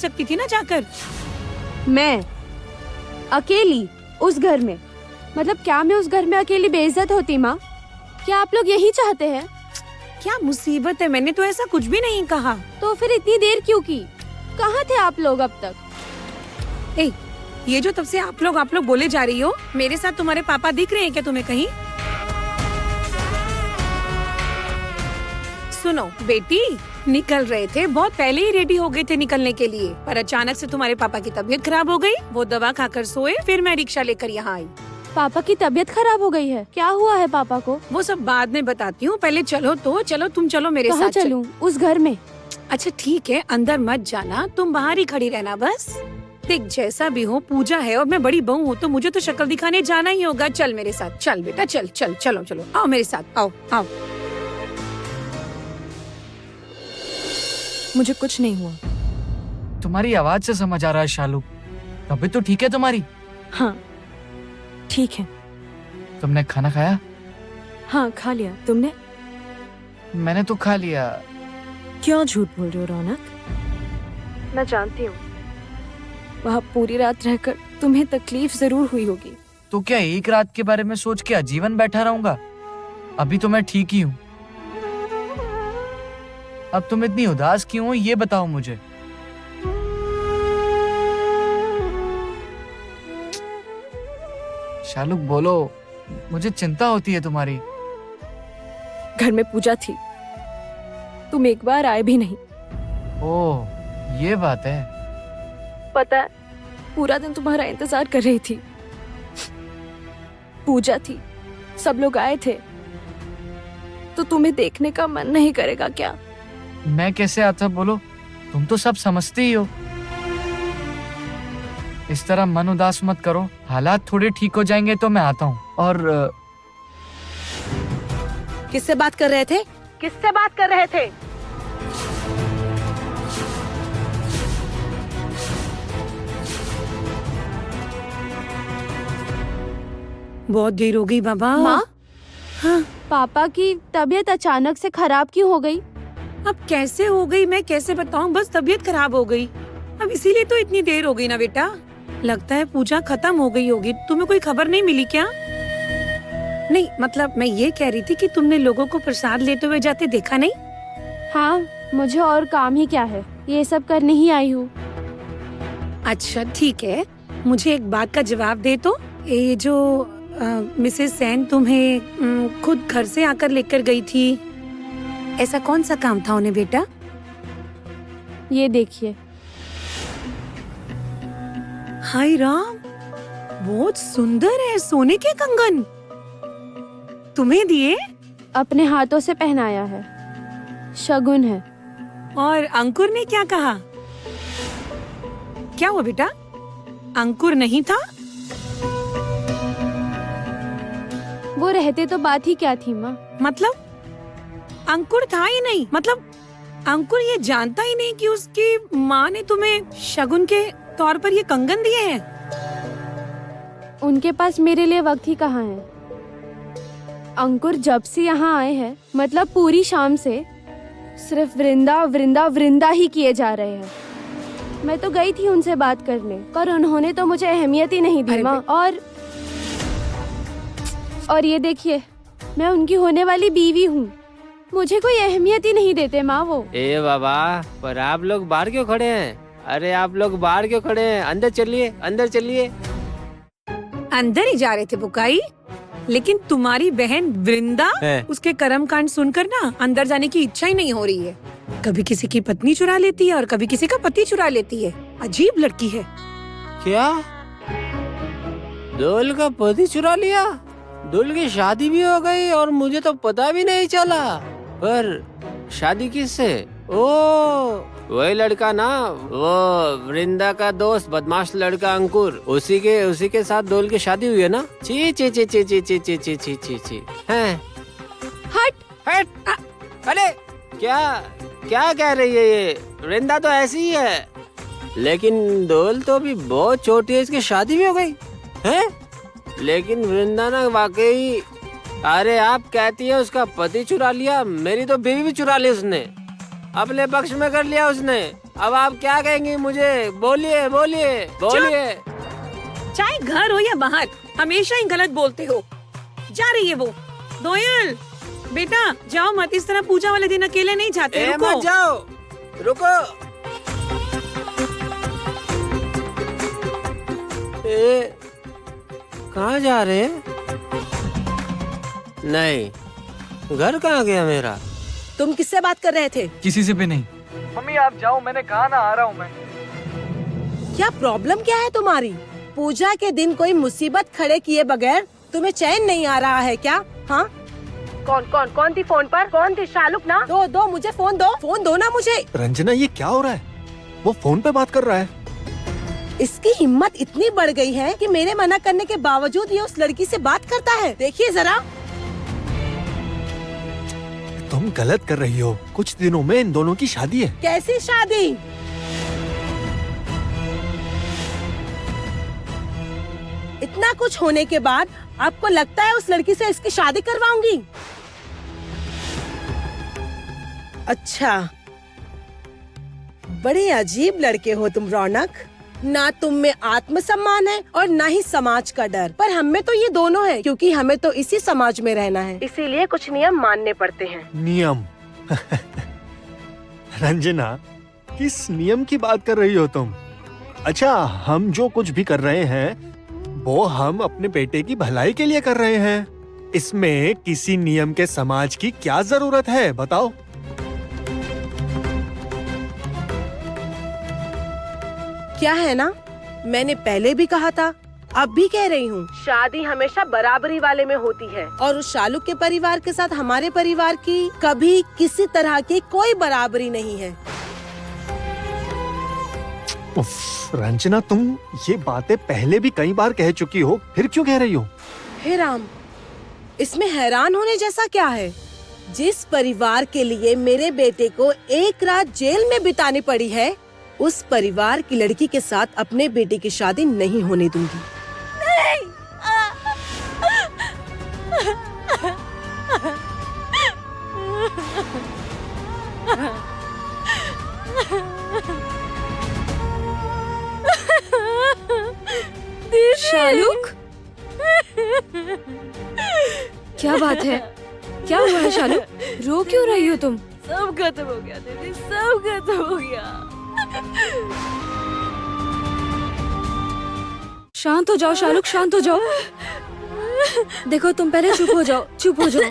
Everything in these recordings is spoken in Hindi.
सकती थी ना जाकर। मैं अकेली उस घर में, मतलब क्या मैं उस घर में अकेली बेइज्जत होती माँ? क्या आप लोग यही चाहते हैं? क्या मुसीबत है, मैंने तो ऐसा कुछ भी नहीं कहा। तो फिर इतनी देर क्यों की? कहाँ थे आप लोग अब तक? ए, ये जो तब से आप लोग बोले जा रही हो, मेरे साथ तुम्हारे पापा दिख रहे हैं क्या तुम्हें कहीं? सुनो बेटी, निकल रहे थे, बहुत पहले ही रेडी हो गए थे निकलने के लिए, पर अचानक से तुम्हारे पापा की तबीयत खराब हो गई। वो दवा खाकर सोए, फिर मैं रिक्शा लेकर यहाँ आई। पापा की तबीयत खराब हो गई है? क्या हुआ है पापा को? वो सब बाद में बताती हूँ, पहले चलो तुम चलो मेरे कहाँ साथ। चलूं? उस घर में? अच्छा ठीक है, अंदर मत जाना, तुम बाहर ही खड़ी रहना बस। देख जैसा भी हो, पूजा है और मैं बड़ी बहू हूँ, तो मुझे तो शक्ल दिखाने जाना ही होगा। चल मेरे साथ, चल बेटा, चलो आओ मेरे साथ, आओ। मुझे कुछ नहीं हुआ। तुम्हारी आवाज से समझ आ रहा है शालू, तबीयत तो ठीक है तुम्हारी? हाँ ठीक है। तुमने खाना खाया? हाँ खा लिया, तुमने? मैंने तो खा लिया। क्यों झूठ बोल रहे हो रौनक? मैं जानती हूँ वहाँ पूरी रात रहकर तुम्हें तकलीफ जरूर हुई होगी। तो क्या एक रात के बारे में सोच के आजीवन बैठा रहूंगा? अभी तो मैं ठीक ही हूँ। अब तुम इतनी उदास क्यों हो, ये बताओ मुझे। शालुक बोलो, मुझे चिंता होती है तुम्हारी। घर में पूजा थी, तुम एक बार आए भी नहीं। ओह ये बात है। पता है, पूरा दिन तुम्हारा इंतजार कर रही थी। पूजा थी, सब लोग आए थे, तो तुम्हें देखने का मन नहीं करेगा क्या? मैं कैसे आता बोलो, तुम तो सब समझती ही हो। इस तरह मन उदास मत करो, हालात थोड़े ठीक हो जाएंगे तो मैं आता हूँ। और किससे बात कर रहे थे? बहुत देर हो गई बाबा। माँ, हाँ, पापा की तबीयत अचानक से खराब क्यों हो गई? अब कैसे हो गई मैं कैसे बताऊं, बस तबीयत खराब हो गई। अब इसीलिए तो इतनी देर हो गई ना बेटा। लगता है पूजा खत्म हो गई होगी। तुम्हें कोई खबर नहीं मिली क्या? नहीं मतलब मैं ये कह रही थी कि तुमने लोगों को प्रसाद लेते हुए जाते देखा नहीं? हाँ, मुझे और काम ही क्या है, ये सब करने ही आई हूँ। अच्छा ठीक है, मुझे एक बात का जवाब दे। तो ये जो मिसेस सेन तुम्हें खुद घर से आकर लेकर गई थी, ऐसा कौन सा काम था उन्हें बेटा? ये देखिए। हाय राम, बहुत सुंदर है, सोने के कंगन तुम्हें दिए? अपने हाथों से पहनाया है, शगुन है। और अंकुर ने क्या कहा? क्या हुआ बेटा, अंकुर नहीं था? वो रहते तो बात ही क्या थी माँ। मतलब अंकुर था ही नहीं? मतलब अंकुर ये जानता ही नहीं कि उसकी माँ ने तुम्हें शगुन के तौर पर ये कंगन दिए हैं? उनके पास मेरे लिए वक्त ही कहाँ है। अंकुर जब से यहाँ आए हैं, मतलब पूरी शाम से सिर्फ वृंदा वृंदा वृंदा ही किए जा रहे हैं। मैं तो गई थी उनसे बात करने, पर उन्होंने तो मुझे अहमियत ही नहीं दी अरे माँ। और ये देखिए, मैं उनकी होने वाली बीवी हूँ, मुझे कोई अहमियत ही नहीं देते माँ वो। ए बाबा, पर आप लोग बाहर क्यों खड़े हैं? अरे आप लोग बाहर क्यों खड़े हैं? अंदर चलिए, अंदर चलिए। अंदर ही जा रहे थे बुकाई, लेकिन तुम्हारी बहन वृंदा, उसके कर्म कांड सुनकर ना अंदर जाने की इच्छा ही नहीं हो रही है। कभी किसी की पत्नी चुरा लेती है और कभी किसी का पति चुरा लेती है। अजीब लड़की है। क्या? दोल का पति चुरा लिया? दोल की शादी भी हो गई और मुझे तो पता भी नहीं चला। पर शादी किससे? ओ वही लड़का ना, वो वृंदा का दोस्त बदमाश लड़का अंकुर, उसी के साथ दोल की शादी हुई है ना? ची ची ची ची ची ची ची ची ची ची ची हैं? हट। अरे क्या कह रही है ये? वृंदा तो ऐसी ही है, लेकिन दोल तो भी बहुत छोटी है, इसकी शादी भी हो गई है। लेकिन वृंदा ना वाकई, अरे आप कहती है उसका पति चुरा लिया, मेरी तो बीवी भी चुरा ली उसने, अपने पक्ष में कर लिया उसने। अब आप क्या कहेंगी मुझे? बोलिए बोलिए बोलिए। चाहे घर हो या बाहर, हमेशा ही गलत बोलते हो। जा रही है वो। दोयल, बेटा जाओ मत, इस तरह पूजा वाले दिन अकेले नहीं जाते। ए, रुको। मत जाओ, रुको। ए, कहाँ जा रहे हैं? नहीं, घर कहाँ गया मेरा? तुम किससे बात कर रहे थे? किसी से भी नहीं। मम्मी आप जाओ, मैंने कहा ना, आ रहा हूँ मैं। क्या प्रॉब्लम क्या है तुम्हारी? पूजा के दिन कोई मुसीबत खड़े किए बगैर तुम्हें चैन नहीं आ रहा है क्या? हाँ, कौन थी फोन पर? कौन थी? शालुक ना? दो मुझे फोन दो ना मुझे। रंजना ये क्या हो रहा है? वो फोन पे बात कर रहा है। इसकी हिम्मत इतनी बढ़ गई है कि मेरे मना करने के बावजूद ये उस लड़की से बात करता है। देखिए जरा। तुम गलत कर रही हो। कुछ दिनों में इन दोनों की शादी है। कैसी शादी? इतना कुछ होने के बाद आपको लगता है उस लड़की से इसकी शादी करवाऊंगी? अच्छा, बड़े अजीब लड़के हो तुम रौनक। ना तुम में आत्मसम्मान है और ना ही समाज का डर। पर हम में तो ये दोनों है, क्योंकि हमें तो इसी समाज में रहना है, इसीलिए कुछ नियम मानने पड़ते हैं। नियम? रंजना, किस नियम की बात कर रही हो तुम? अच्छा, हम जो कुछ भी कर रहे हैं वो हम अपने बेटे की भलाई के लिए कर रहे हैं। इसमें किसी नियम के समाज की क्या जरूरत है बताओ? क्या है ना, मैंने पहले भी कहा था, अब भी कह रही हूँ, शादी हमेशा बराबरी वाले में होती है और उस शालुक के परिवार के साथ हमारे परिवार की कभी किसी तरह की कोई बराबरी नहीं है। उफ, रंजना तुम ये बातें पहले भी कई बार कह चुकी हो, फिर क्यों कह रही हो? हे राम, इसमें हैरान होने जैसा क्या है? जिस परिवार के लिए मेरे बेटे को एक रात जेल में बितानी पड़ी है, उस परिवार की लड़की के साथ अपने बेटे की शादी नहीं होने दूंगी। शालुक, क्या बात है? क्या हुआ है शालुक? रो क्यों रही हो तुम? सब खत्म हो गया दीदी, सब खत्म हो गया। शांत हो जाओ शालुक, शांत हो जाओ। देखो तुम पहले चुप हो जाओ, चुप हो जाओ।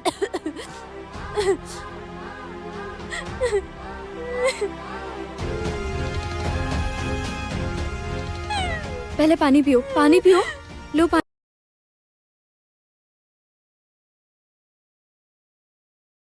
पहले पानी पियो, पानी पियो। लो पानी।